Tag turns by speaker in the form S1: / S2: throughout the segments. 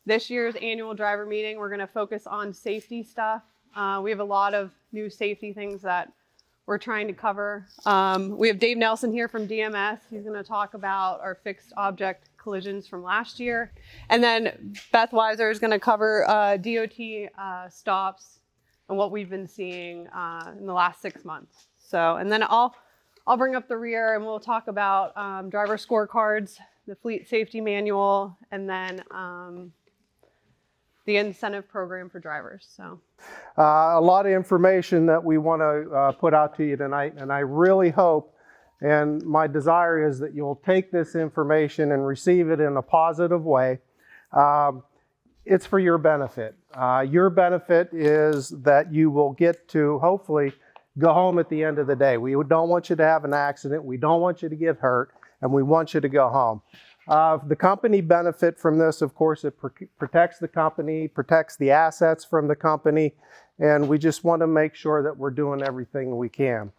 S1: This year's annual driver meeting, we're going to focus on safety stuff. We have a lot of new safety things that we're trying to cover. We have Dave Nelson here from DMS. He's going to talk about our fixed object collisions from last year. And then Beth Weiser is going to cover DOT stops and what we've been seeing in the last 6 months. So, and then I'll bring up the rear and we'll talk about driver scorecards, the fleet safety manual, and then the incentive program for drivers. So,
S2: a lot of information that we want to put out to you tonight, and I really hope, and my desire is that you'll take this information and receive it in a positive way. It's for your benefit. Your benefit is that you will get to hopefully go home at the end of the day. We don't want you to have an accident. We don't want you to get hurt, and we want you to go home. The company benefit from this, of course, it protects the company, protects the assets from the company, and we just want to make sure that we're doing everything we can.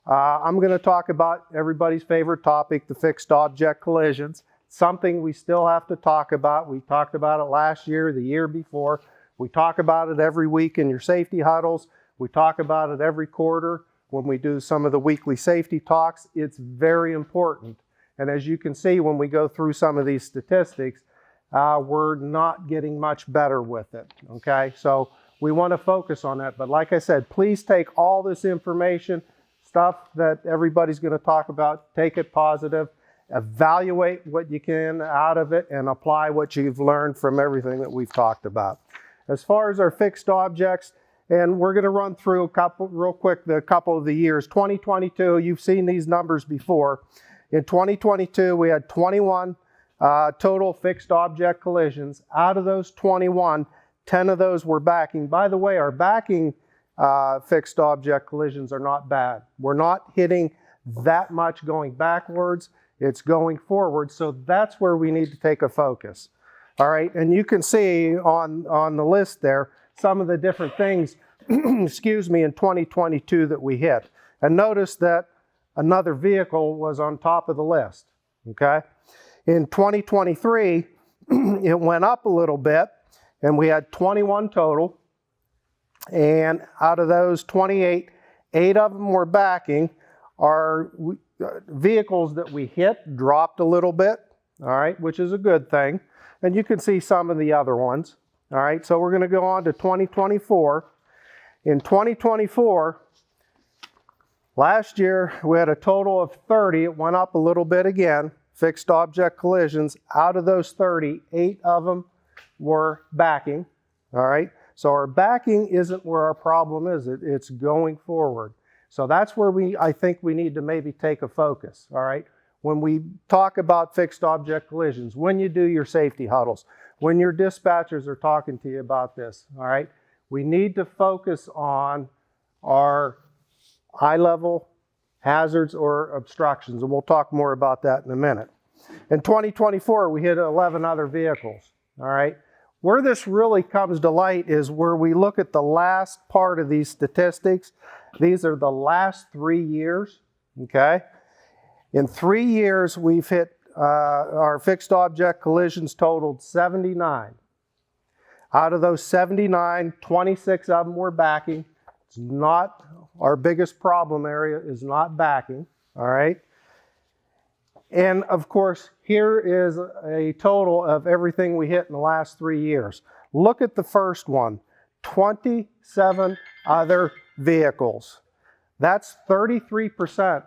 S2: I'm going to talk about everybody's favorite topic, the fixed object collisions. Something we still have to talk about. We talked about it last year, the year before. We talk about it every week in your safety huddles. We talk about it every quarter when we do some of the weekly safety talks. It's very important. And as you can see, when we go through some of these statistics, we're not getting much better with it, okay? So we want to focus on that. But like I said, please take all this information, stuff that everybody's going to talk about, take it positive, evaluate what you can out of it, and apply what you've learned from everything that we've talked about. As far as our fixed objects, and we're going to run through a couple real quick, a couple of the years. 2022, you've seen these numbers before. In 2022, we had 21 total fixed object collisions. Out of those 21, 10 of those were backing. By the way, our backing fixed object collisions are not bad. We're not hitting that much going backwards. It's going forward. So that's where we need to take a focus. All right, and you can see on the list there some of the different things, excuse me, in 2022 that we hit. And notice that another vehicle was on top of the list, okay? In 2023, it went up a little bit, and we had 21 total. And out of those 28, 8 of them were backing. Our vehicles that we hit dropped a little bit, all right, which is a good thing. And you can see some of the other ones, all right? So we're gonna go on to 2024. In 2024, last year, we had a total of 30. It went up a little bit again, fixed object collisions. Out of those 30, 8 of them were backing, all right? So our backing isn't where our problem is. It's going forward. So that's where I think we need to maybe take a focus, all right? When we talk about fixed object collisions, when you do your safety huddles, when your dispatchers are talking to you about this, all right? We need to focus on our high-level hazards or obstructions, and we'll talk more about that in a minute. In 2024, we hit 11 other vehicles, all right? Where this really comes to light is where we look at the last part of these statistics. These are the last 3 years, okay? In 3 years, we've hit, our fixed object collisions totaled 79. Out of those 79, 26 of them were backing. It's not, our biggest problem area is not backing, all right? And of course, here is a total of everything we hit in the last 3 years. Look at the first one, 27 other vehicles. That's 33%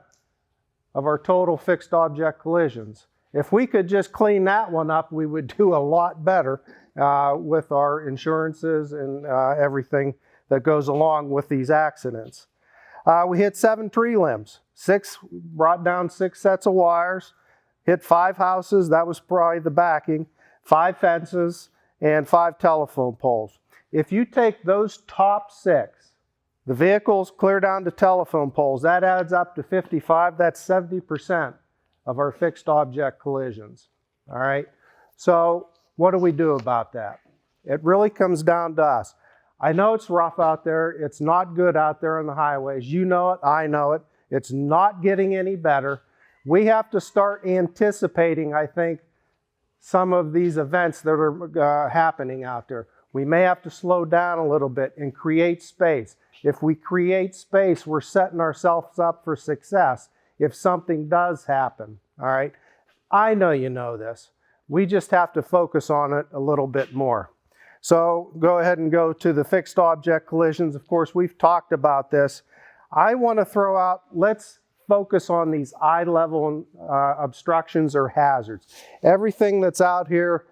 S2: of our total fixed object collisions. If we could just clean that one up, we would do a lot better with our insurances and everything that goes along with these accidents. We hit 7 tree limbs, brought down 6 sets of wires, hit 5 houses, that was probably the backing, 5 fences, and 5 telephone poles. If you take those top 6, the vehicles clear down to telephone poles, that adds up to 55, that's 70% of our fixed object collisions, all right? So what do we do about that? It really comes down to us. I know it's rough out there. It's not good out there on the highways. You know it, I know it. It's not getting any better. We have to start anticipating, I think, some of these events that are happening out there. We may have to slow down a little bit and create space. If we create space, we're setting ourselves up for success if something does happen, all right? I know you know this. We just have to focus on it a little bit more. So go ahead and go to the fixed object collisions. Of course, we've talked about this. I want to throw out, let's focus on these eye-level obstructions or hazards. Everything that's out here,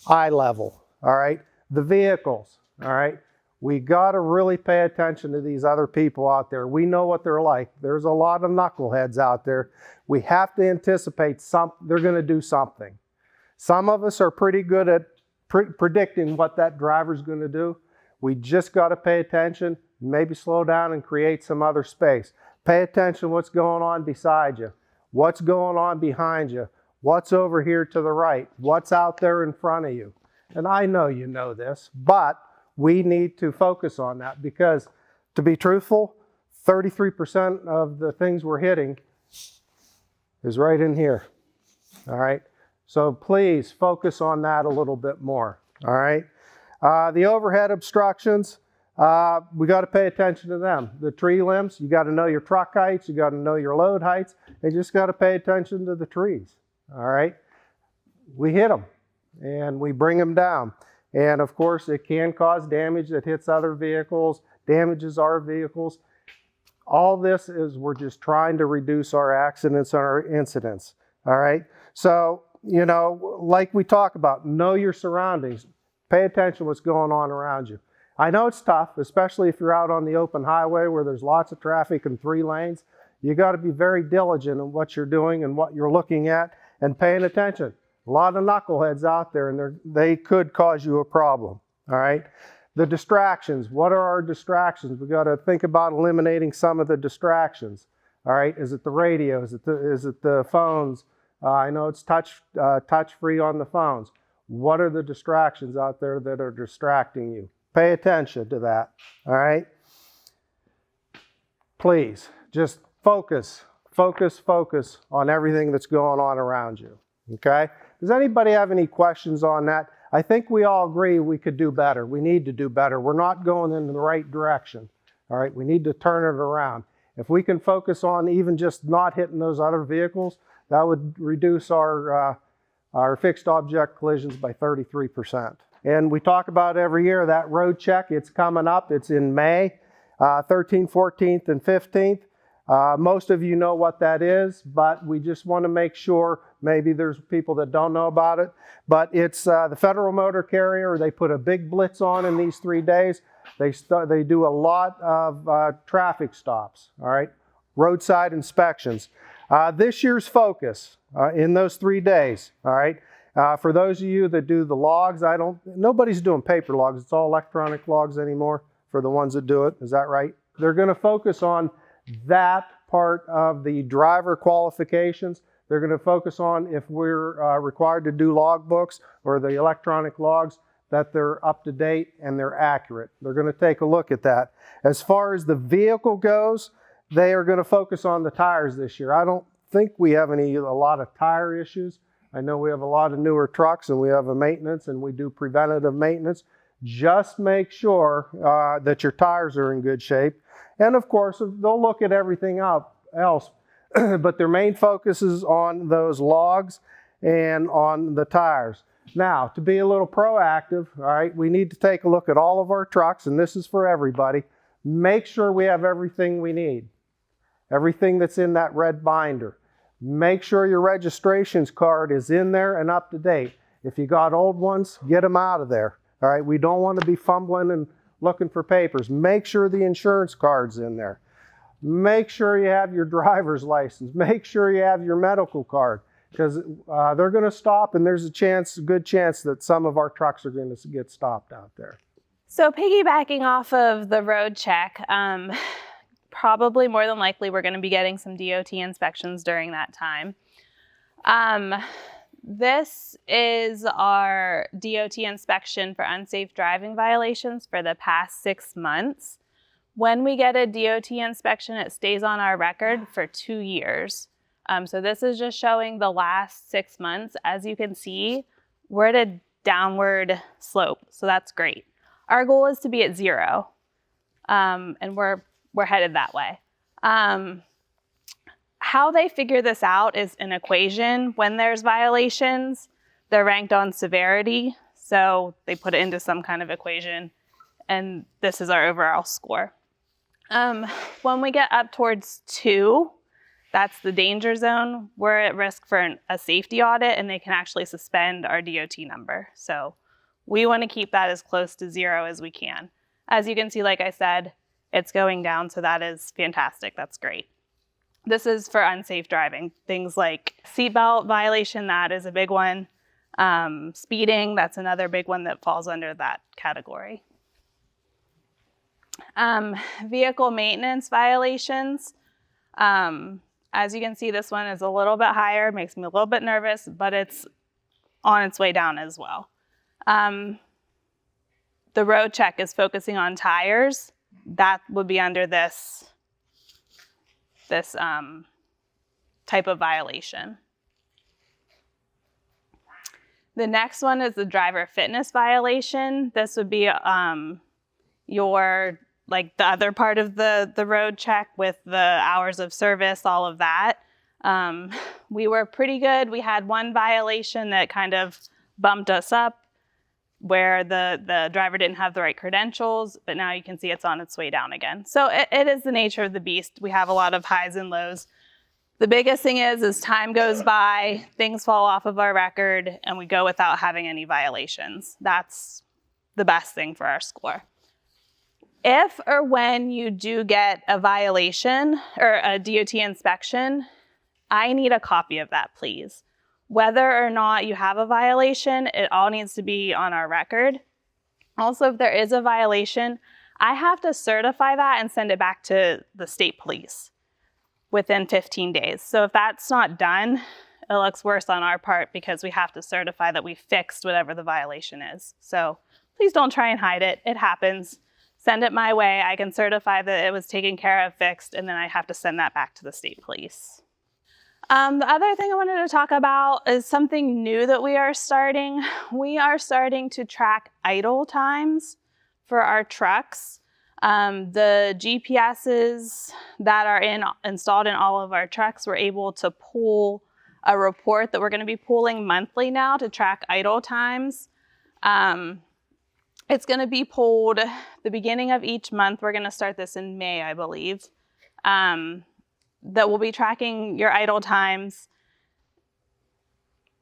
S2: eye level, all right? The vehicles, all right? We got to really pay attention to these other people out there. We know what they're like. There's a lot of knuckleheads out there. We have to anticipate they're going to do something. Some of us are pretty good at predicting what that driver's going to do. We just got to pay attention, maybe slow down and create some other space. Pay attention to what's going on beside you, what's going on behind you, what's over here to the right, what's out there in front of you. And I know you know this, but we need to focus on that because, to be truthful, 33% of the things we're hitting is right in here, all right? So please focus on that a little bit more, all right? The overhead obstructions, we got to pay attention to them. The tree limbs, you got to know your truck heights, you got to know your load heights, and you just got to pay attention to the trees, all right? We hit them and we bring them down. And of course, it can cause damage that hits other vehicles, damages our vehicles. All this is we're just trying to reduce our accidents and our incidents, all right? So, you know, like we talk about, know your surroundings. Pay attention to what's going on around you. I know it's tough, especially if you're out on the open highway where there's lots of traffic and 3 lanes. You got to be very diligent in what you're doing and what you're looking at and paying attention. A lot of knuckleheads out there, and they could cause you a problem, all right? The distractions, what are our distractions? We got to think about eliminating some of the distractions, all right? Is it the radio? Is it the phones? I know it's touch-free on the phones. What are the distractions out there that are distracting you? Pay attention to that, all right? Please, just focus on everything that's going on around you, okay? Does anybody have any questions on that? I think we all agree we could do better. We need to do better. We're not going in the right direction, all right? We need to turn it around. If we can focus on even just not hitting those other vehicles, that would reduce our fixed object collisions by 33%. And we talk about every year that road check, it's coming up. It's in May, 13th, 14th, and 15th. Most of you know what that is, but we just want to make sure, maybe there's people that don't know about it, but it's the Federal Motor Carrier. They put a big blitz on in these 3 days. They do a lot of traffic stops, all right? Roadside inspections. This year's focus in those 3 days, all right? For those of you that do the logs, nobody's doing paper logs. It's all electronic logs anymore for the ones that do it. Is that right? They're going to focus on that part of the driver qualifications. They're going to focus on if we're required to do log books or the electronic logs, that they're up to date and they're accurate. They're going to take a look at that. As far as the vehicle goes, they are going to focus on the tires this year. I don't think we have a lot of tire issues. I know we have a lot of newer trucks and we have a maintenance and we do preventative maintenance. Just make sure that your tires are in good shape. And of course, they'll look at everything else, but their main focus is on those logs and on the tires. Now, to be a little proactive, all right, we need to take a look at all of our trucks, and this is for everybody. Make sure we have everything we need, everything that's in that red binder. Make sure your registrations card is in there and up to date. If you got old ones, get them out of there. All right, we don't want to be fumbling and looking for papers. Make sure the insurance card's in there. Make sure you have your driver's license. Make sure you have your medical card, because they're going to stop, and there's a good chance that some of our trucks are going to get stopped out there.
S3: So piggybacking off of the road check, probably more than likely we're going to be getting some DOT inspections during that time. This is our DOT inspection for unsafe driving violations for the past 6 months. When we get a DOT inspection, it stays on our record for 2 years. So this is just showing the last 6 months. As you can see, we're at a downward slope, so that's great. Our goal is to be at 0, and we're headed that way. How they figure this out is an equation. When there's violations, they're ranked on severity, so they put it into some kind of equation, and this is our overall score. When we get up towards 2, that's the danger zone, we're at risk for a safety audit, and they can actually suspend our DOT number. So we want to keep that as close to 0 as we can. As you can see, like I said, it's going down, so that is fantastic. That's great. This is for unsafe driving. Things like seatbelt violation, that is a big one. Speeding, that's another big one that falls under that category. Vehicle maintenance violations. As you can see, this one is a little bit higher, makes me a little bit nervous, but it's on its way down as well. The road check is focusing on tires. That would be under this type of violation. The next one is the driver fitness violation. This would be like the other part of the road check with the hours of service, all of that. We were pretty good. We had one violation that kind of bumped us up where the driver didn't have the right credentials, but now you can see it's on its way down again. So it is the nature of the beast. We have a lot of highs and lows. The biggest thing is as time goes by, things fall off of our record and we go without having any violations. That's the best thing for our score. If or when you do get a violation or a DOT inspection, I need a copy of that, please. Whether or not you have a violation, it all needs to be on our record. Also, if there is a violation, I have to certify that and send it back to the state police within 15 days. So if that's not done, it looks worse on our part because we have to certify that we fixed whatever the violation is. So please don't try and hide it. It happens. Send it my way. I can certify that it was taken care of, fixed, and then I have to send that back to the state police. The other thing I wanted to talk about is something new that we are starting. We are starting to track idle times for our trucks. The GPSs that are installed in all of our trucks, we're able to pull a report that we're going to be pulling monthly now to track idle times. It's going to be pulled the beginning of each month. We're going to start this in May, I believe. That will be tracking your idle times.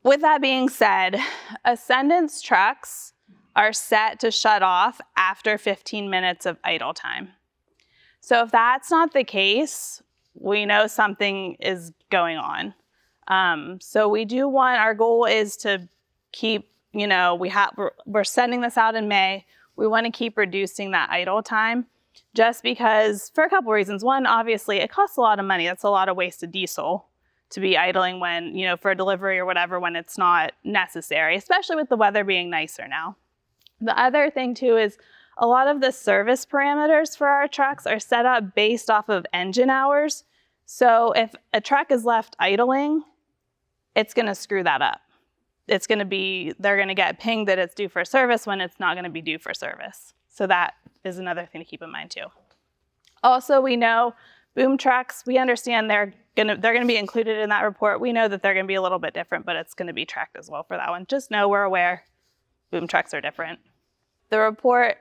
S3: With that being said, Ascendance trucks are set to shut off after 15 minutes of idle time. So if that's not the case, we know something is going on. So we do want, our goal is to keep, we're sending this out in May. We want to keep reducing that idle time just because for a couple reasons. One, obviously it costs a lot of money. That's a lot of wasted diesel to be idling when, for a delivery or whatever, when it's not necessary, especially with the weather being nicer now. The other thing too is a lot of the service parameters for our trucks are set up based off of engine hours. So if a truck is left idling, it's going to screw that up. They're going to get pinged that it's due for service when it's not going to be due for service. So that is another thing to keep in mind too. Also, we know boom trucks, we understand they're going to be included in that report. We know that they're going to be a little bit different, but it's going to be tracked as well for that one. Just know we're aware boom trucks are different. The report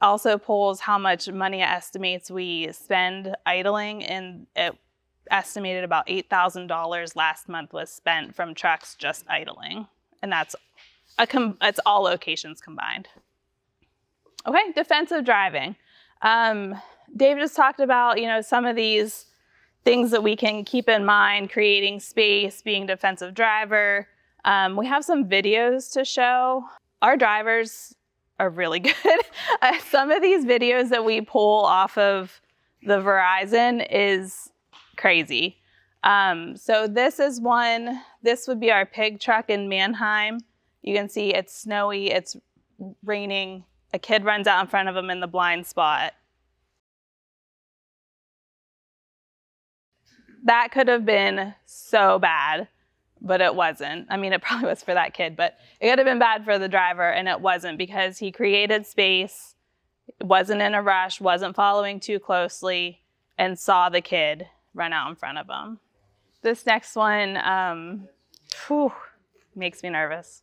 S3: also pulls how much money it estimates we spend idling, and it estimated about $8,000 last month was spent from trucks just idling, and that's it's all locations combined. Okay, defensive driving. Dave just talked about some of these things that we can keep in mind: creating space, being defensive driver. We have some videos to show. Our drivers are really good. Some of these videos that we pull off of the Verizon is crazy. So this is one. This would be our pig truck in Mannheim. You can see it's snowy, it's raining. A kid runs out in front of him in the blind spot. That could have been so bad. but it wasn't. I mean, it probably was for that kid, but it could have been bad for the driver, and it wasn't because he created space, wasn't in a rush, wasn't following too closely, and saw the kid run out in front of him. This next one makes me nervous.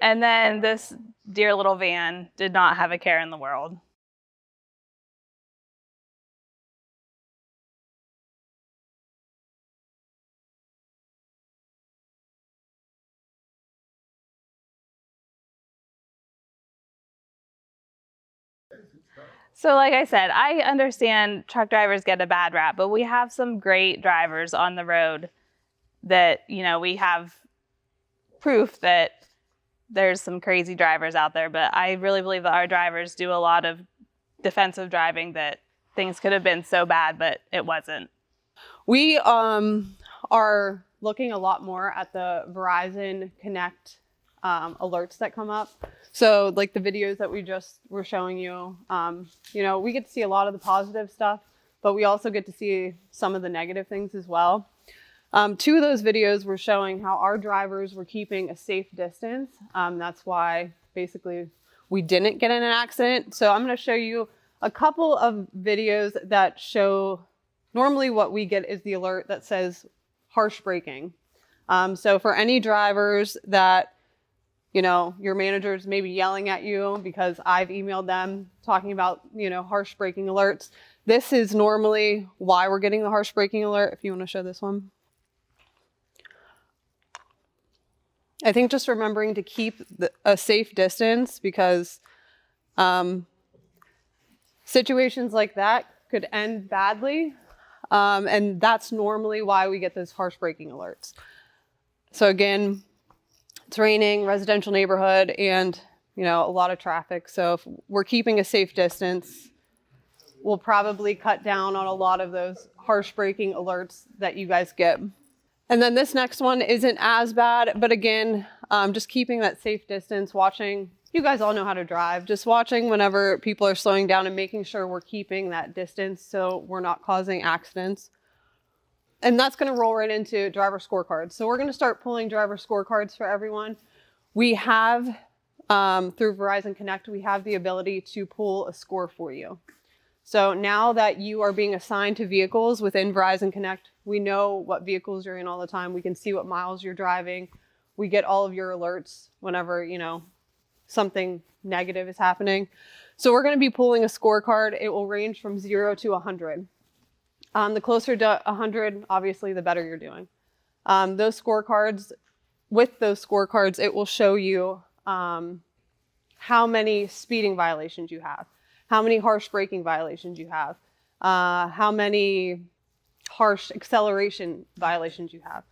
S3: And then this dear little van did not have a care in the world. So like I said, I understand truck drivers get a bad rap, but we have some great drivers on the road that, we have proof that there's some crazy drivers out there, but I really believe that our drivers do a lot of defensive driving, that things could have been so bad, but it wasn't.
S1: We are looking a lot more at the Verizon Connect alerts that come up. So like the videos that we just were showing you, we get to see a lot of the positive stuff, but we also get to see some of the negative things as well. 2 of those videos were showing how our drivers were keeping a safe distance. That's why basically we didn't get in an accident. So I'm going to show you a couple of videos that show normally what we get is the alert that says harsh braking. So for any drivers that, your manager's maybe yelling at you because I've emailed them talking about, harsh braking alerts. This is normally why we're getting the harsh braking alert. If you want to show this one. I think just remembering to keep a safe distance, because situations like that could end badly. And that's normally why we get those harsh braking alerts. So again, it's raining, residential neighborhood, and a lot of traffic. So if we're keeping a safe distance, we'll probably cut down on a lot of those harsh braking alerts that you guys get. And then this next one isn't as bad, but again, just keeping that safe distance, watching. You guys all know how to drive. Just watching whenever people are slowing down and making sure we're keeping that distance so we're not causing accidents. And that's going to roll right into driver scorecards. So we're going to start pulling driver scorecards for everyone. We have, through Verizon Connect, we have the ability to pull a score for you. So now that you are being assigned to vehicles within Verizon Connect, we know what vehicles you're in all the time. We can see what miles you're driving. We get all of your alerts whenever, something negative is happening. So we're going to be pulling a scorecard. It will range from 0 to 100. The closer to 100, obviously, the better you're doing. Those scorecards, it will show you how many speeding violations you have, how many harsh braking violations you have, how many harsh acceleration violations you have.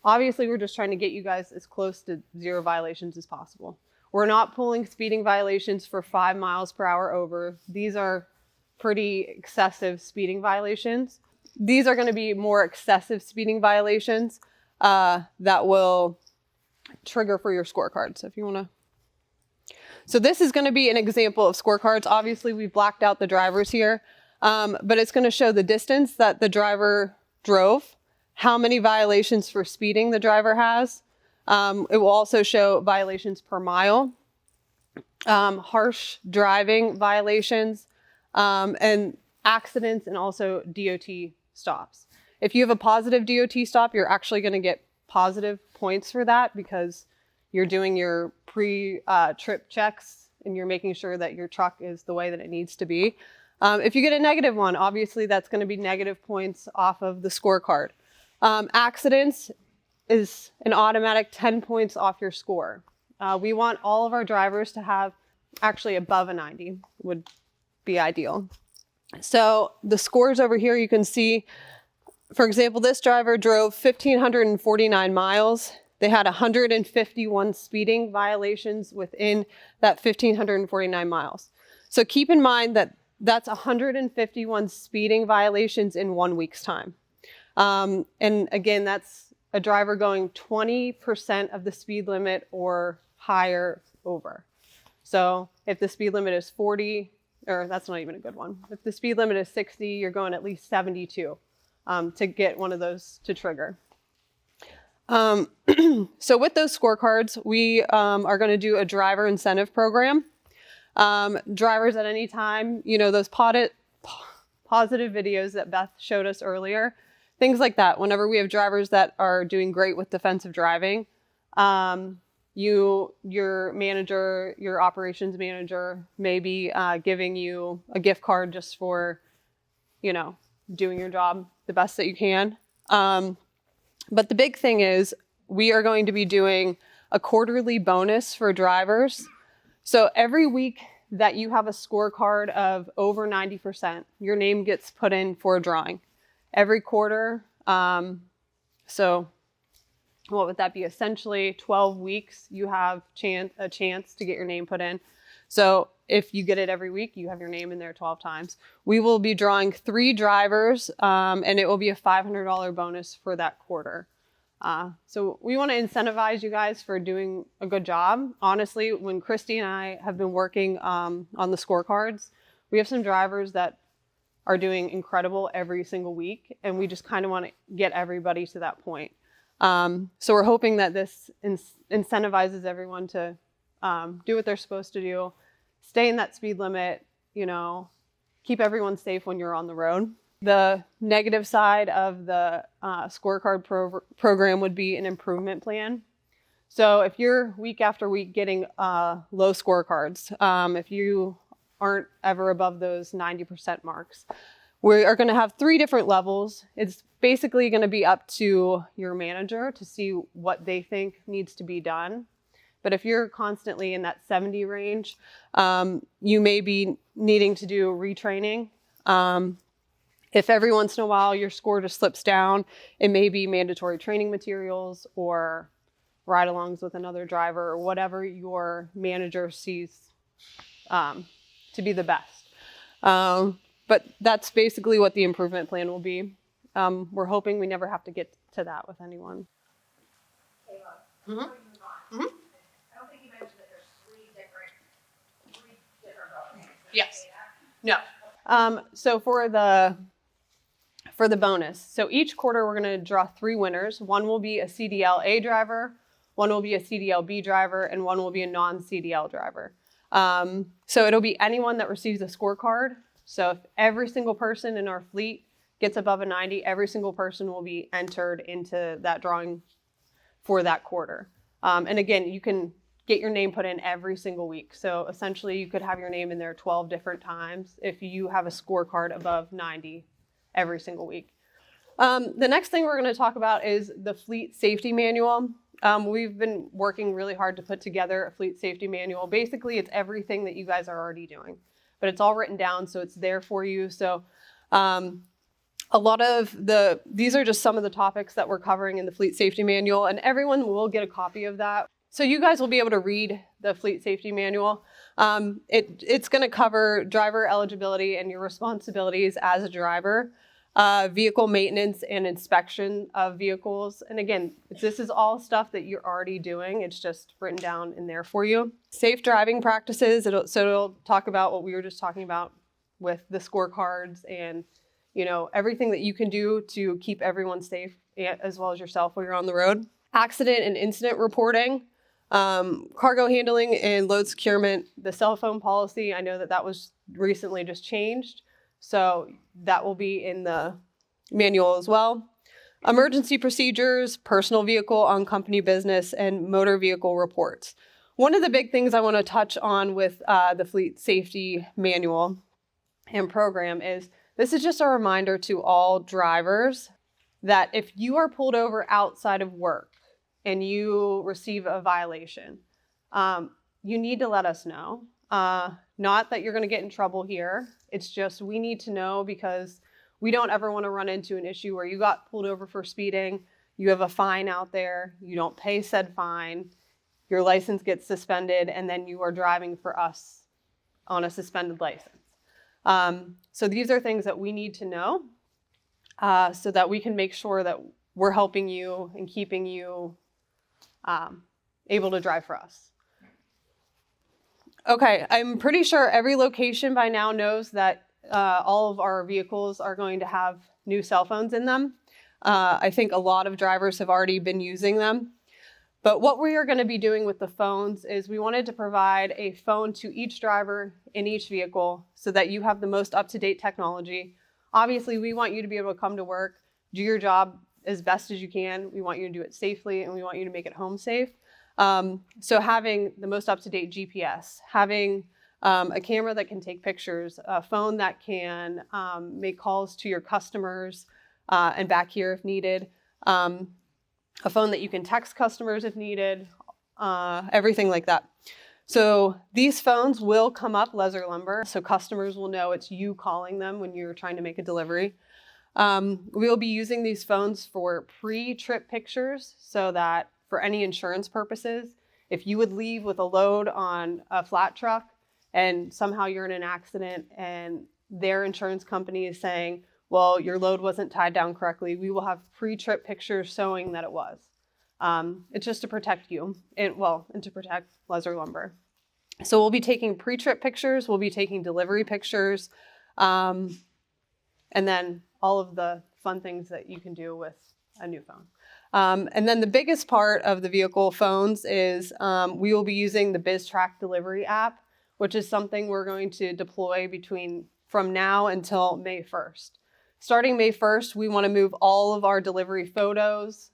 S1: Obviously, we're just trying to get you guys as close to 0 violations as possible. We're not pulling speeding violations for 5 miles per hour over. These are pretty excessive speeding violations. These are going to be more excessive speeding violations that will trigger for your scorecard. So if you want to. So this is going to be an example of scorecards. Obviously, we've blacked out the drivers here, but it's going to show the distance that the driver drove, how many violations for speeding the driver has. It will also show violations per mile, harsh driving violations, and accidents, and also DOT stops. If you have a positive DOT stop, you're actually going to get positive points for that because you're doing your pre-trip checks and you're making sure that your truck is the way that it needs to be. If you get a negative one, obviously that's going to be negative points off of the scorecard. Accidents is an automatic 10 points off your score. We want all of our drivers to have actually above a 90 would be ideal. So the scores over here, you can see, for example, this driver drove 1,549 miles. They had 151 speeding violations within that 1,549 miles. So keep in mind that that's 151 speeding violations in 1 week's time. And again, that's a driver going 20% of the speed limit or higher over. So if the speed limit is 40, or that's not even a good one. If the speed limit is 60, you're going at least 72 to get one of those to trigger. So with those scorecards, we are going to do a driver incentive program. Drivers at any time, you know, those positive videos that Beth showed us earlier, things like that. Whenever we have drivers that are doing great with defensive driving, your manager, your operations manager may be giving you a gift card just for, you know, doing your job the best that you can. But the big thing is we are going to be doing a quarterly bonus for drivers. So every week that you have a scorecard of over 90%, your name gets put in for a drawing. Every quarter, so what would that be? Essentially 12 weeks, you have a chance to get your name put in. So if you get it every week, you have your name in there 12 times. We will be drawing 3 drivers, and it will be a $500 bonus for that quarter. So we want to incentivize you guys for doing a good job. Honestly, when Christy and I have been working on the scorecards, we have some drivers that are doing incredible every single week, and we just kind of want to get everybody to that point. So we're hoping that this incentivizes everyone to do what they're supposed to do, stay in that speed limit, you know, keep everyone safe when you're on the road. The negative side of the scorecard program would be an improvement plan. So if you're week after week getting low scorecards, if you aren't ever above those 90% marks, we are going to have 3 different levels. It's basically going to be up to your manager to see what they think needs to be done. But if you're constantly in that 70 range, you may be needing to do retraining. If every once in a while your score just slips down, it may be mandatory training materials or ride-alongs with another driver or whatever your manager sees to be the best. But that's basically what the improvement plan will be. We're hoping we never have to get to that with anyone.
S4: Mm-hmm. Mm-hmm. I don't think you mentioned that there's 3 different programs.
S1: Yes. No. So for the bonus, so each quarter we're going to draw 3 winners. One will be a CDL A driver, one will be a CDL B driver, and one will be a non-CDL driver. So it'll be anyone that receives a scorecard. So if every single person in our fleet gets above a 90, every single person will be entered into that drawing for that quarter. And again, you can get your name put in every single week. So essentially you could have your name in there 12 different times if you have a scorecard above 90 every single week. The next thing we're going to talk about is the fleet safety manual. We've been working really hard to put together a fleet safety manual. Basically, it's everything that you guys are already doing, but it's all written down, so it's there for you. So a lot of these are just some of the topics that we're covering in the fleet safety manual, and everyone will get a copy of that. So you guys will be able to read the fleet safety manual. It's going to cover driver eligibility and your responsibilities as a driver, vehicle maintenance and inspection of vehicles. And again, this is all stuff that you're already doing. It's just written down in there for you. Safe driving practices. It'll talk about what we were just talking about with the scorecards and, you know, everything that you can do to keep everyone safe as well as yourself while you're on the road. Accident and incident reporting. Cargo handling and load securement, the cell phone policy. I know that was recently just changed, so that will be in the manual as well. Emergency procedures, personal vehicle on company business, and motor vehicle reports. One of the big things I want to touch on with the fleet safety manual and program is this is just a reminder to all drivers that if you are pulled over outside of work and you receive a violation, you need to let us know. Not that you're going to get in trouble here. It's just we need to know because we don't ever want to run into an issue where you got pulled over for speeding, you have a fine out there, you don't pay said fine, your license gets suspended, and then you are driving for us on a suspended license. So these are things that we need to know so that we can make sure that we're helping you and keeping you able to drive for us. Okay, I'm pretty sure every location by now knows that all of our vehicles are going to have new cell phones in them. I think a lot of drivers have already been using them. But what we are going to be doing with the phones is we wanted to provide a phone to each driver in each vehicle so that you have the most up-to-date technology. Obviously, we want you to be able to come to work, do your job as best as you can. We want you to do it safely, and we want you to make it home safe. So having the most up-to-date GPS, having a camera that can take pictures, a phone that can make calls to your customers and back here if needed, a phone that you can text customers if needed, everything like that. So these phones will come up Lesser Lumber, so customers will know it's you calling them when you're trying to make a delivery. We'll be using these phones for pre-trip pictures so that for any insurance purposes, if you would leave with a load on a flat truck and somehow you're in an accident and their insurance company is saying, well, your load wasn't tied down correctly, we will have pre-trip pictures showing that it was. It's just to protect you and to protect Lesser Lumber. So we'll be taking pre-trip pictures, we'll be taking delivery pictures, and then all of the fun things that you can do with a new phone. And then the biggest part of the vehicle phones is we will be using the BizTrack delivery app, which is something we're going to deploy from now until May 1st. Starting May 1st, we want to move all of our delivery photos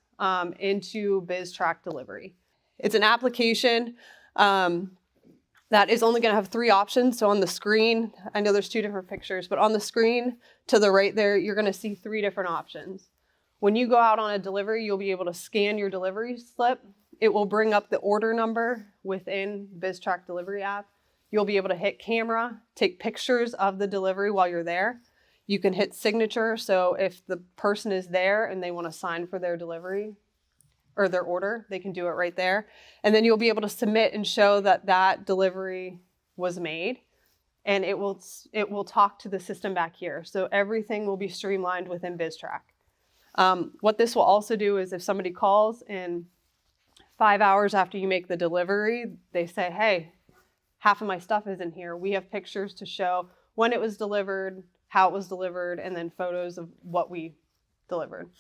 S1: into BizTrack Delivery. It's an application that is only going to have 3 options. So on the screen, I know there's 2 different pictures, but on the screen to the right there, you're going to see 3 different options. When you go out on a delivery, you'll be able to scan your delivery slip. It will bring up the order number within BizTrack Delivery app. You'll be able to hit camera, take pictures of the delivery while you're there. You can hit signature, so if the person is there and they want to sign for their delivery or their order, they can do it right there. And then you'll be able to submit and show that that delivery was made, and it will talk to the system back here. So everything will be streamlined within BizTrack. What this will also do is if somebody calls in 5 hours after you make the delivery, they say, hey, half of my stuff isn't here. We have pictures to show when it was delivered, how it was delivered, and then photos of what we delivered.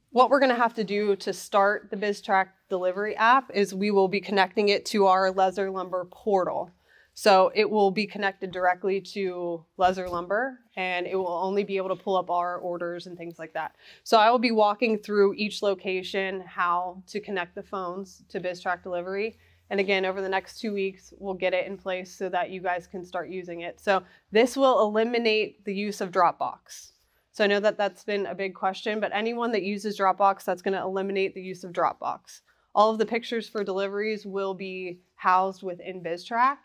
S1: What we're going to have to do to start the BizTrack delivery app is we will be connecting it to our Lesser Lumber portal. So it will be connected directly to Lesser Lumber, and it will only be able to pull up our orders and things like that. So I will be walking through each location how to connect the phones to BizTrack Delivery. And again, over the next 2 weeks, we'll get it in place so that you guys can start using it. So this will eliminate the use of Dropbox. So I know that that's been a big question, but anyone that uses Dropbox, that's going to eliminate the use of Dropbox. All of the pictures for deliveries will be housed within BizTrack.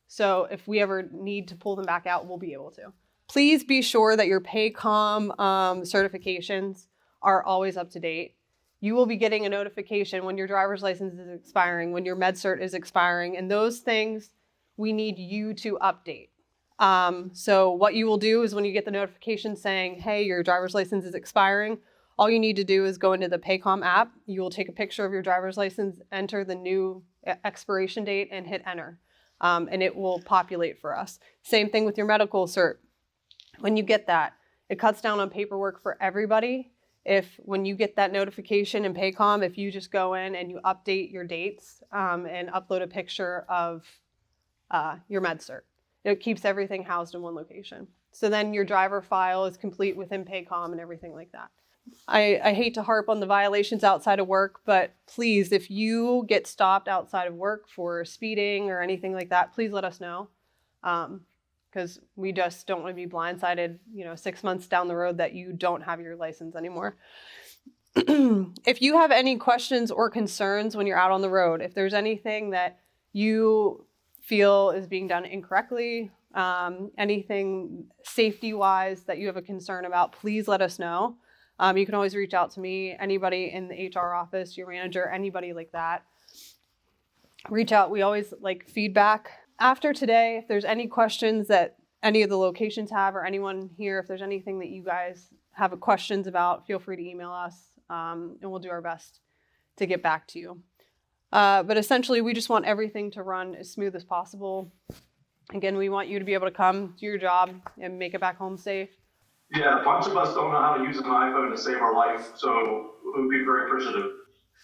S1: So if we ever need to pull them back out, we'll be able to. Please be sure that your Paycom certifications are always up to date. You will be getting a notification when your driver's license is expiring, when your MedCert is expiring, and those things we need you to update. So what you will do is when you get the notification saying, hey, your driver's license is expiring, all you need to do is go into the Paycom app. You will take a picture of your driver's license, enter the new expiration date, and hit enter. And it will populate for us. Same thing with your medical cert. When you get that, it cuts down on paperwork for everybody. If when you get that notification in Paycom, if you just go in and you update your dates and upload a picture of your MedCert, it keeps everything housed in one location. So then your driver file is complete within Paycom and everything like that. I hate to harp on the violations outside of work, but please, if you get stopped outside of work for speeding or anything like that, please let us know. Because we just don't want to be blindsided, 6 months down the road that you don't have your license anymore. If you have any questions or concerns when you're out on the road, if there's anything that you feel is being done incorrectly, anything safety-wise that you have a concern about, please let us know. You can always reach out to me, anybody in the HR office, your manager, anybody like that. Reach out. We always like feedback. After today, if there's any questions that any of the locations have or anyone here, if there's anything that you guys have questions about, feel free to email us and we'll do our best to get back to you. But essentially, we just want everything to run as smooth as possible. Again, we want you to be able to come do your job and make it back home safe.
S5: Yeah, a bunch of us don't know how to use an iPhone to save our life, so it would be very appreciative.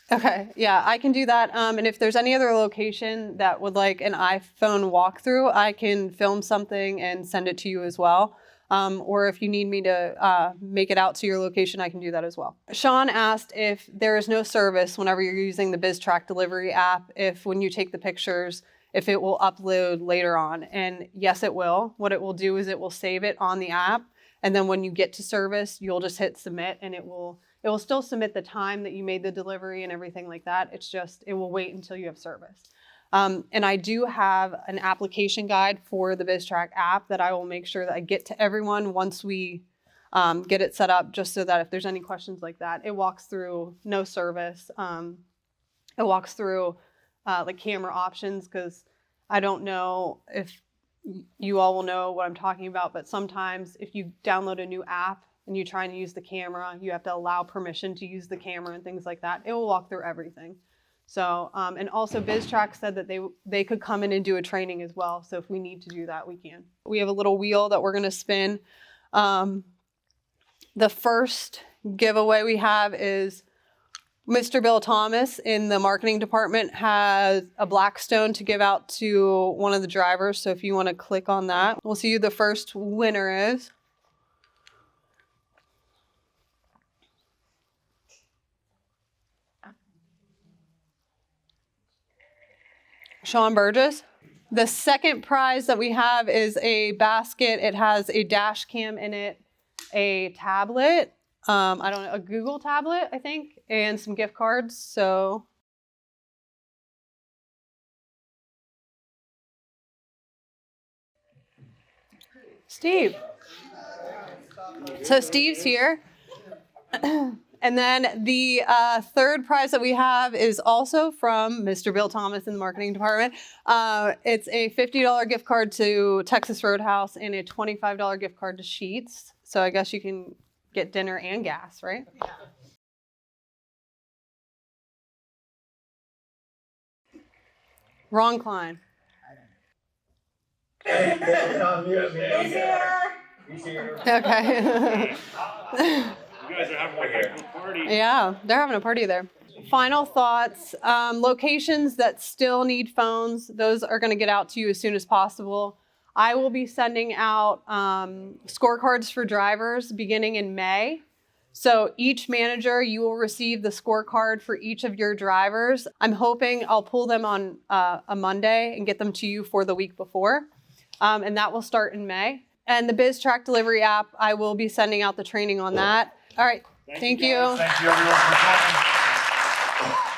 S1: Okay, yeah, I can do that. And if there's any other location that would like an iPhone walkthrough, I can film something and send it to you as well. Or if you need me to make it out to your location, I can do that as well. Sean asked if there is no service whenever you're using the BizTrack delivery app, if when you take the pictures, if it will upload later on. And yes, it will. What it will do is it will save it on the app. And then when you get to service, you'll just hit submit and it will still submit the time that you made the delivery and everything like that. It's just, it will wait until you have service. And I do have an application guide for the BizTrack app that I will make sure that I get to everyone once we get it set up, just so that if there's any questions like that, it walks through no service. It walks through like camera options, because I don't know if you all will know what I'm talking about, but sometimes if you download a new app and you try and use the camera, you have to allow permission to use the camera and things like that. It will walk through everything. So, and also BizTrack said that they could come in and do a training as well. So if we need to do that, we can. We have a little wheel that we're gonna spin. The first giveaway we have is Mr. Bill Thomas in the marketing department has a Blackstone to give out to one of the drivers. So if you wanna click on that, we'll see who the first winner is. Sean Burgess. The second prize that we have is a basket. It has a dash cam in it, a tablet, I don't know, a Google tablet, I think, and some gift cards. So Steve. So Steve's here. And then the third prize that we have is also from Mr. Bill Thomas in the marketing department. It's a $50 gift card to Texas Roadhouse and a $25 gift card to Sheetz. So I guess you can get dinner and gas, right? Yeah. Ron Klein.
S6: He's here. He's here.
S1: Okay.
S7: You guys are having a party.
S1: Yeah, they're having a party there. Final thoughts. Locations that still need phones, those are going to get out to you as soon as possible. I will be sending out scorecards for drivers beginning in May. So each manager, you will receive the scorecard for each of your drivers. I'm hoping I'll pull them on a Monday and get them to you for the week before. And that will start in May. And the BizTrack delivery app, I will be sending out the training on that. All right. Thank you.
S7: Thank you everyone for coming.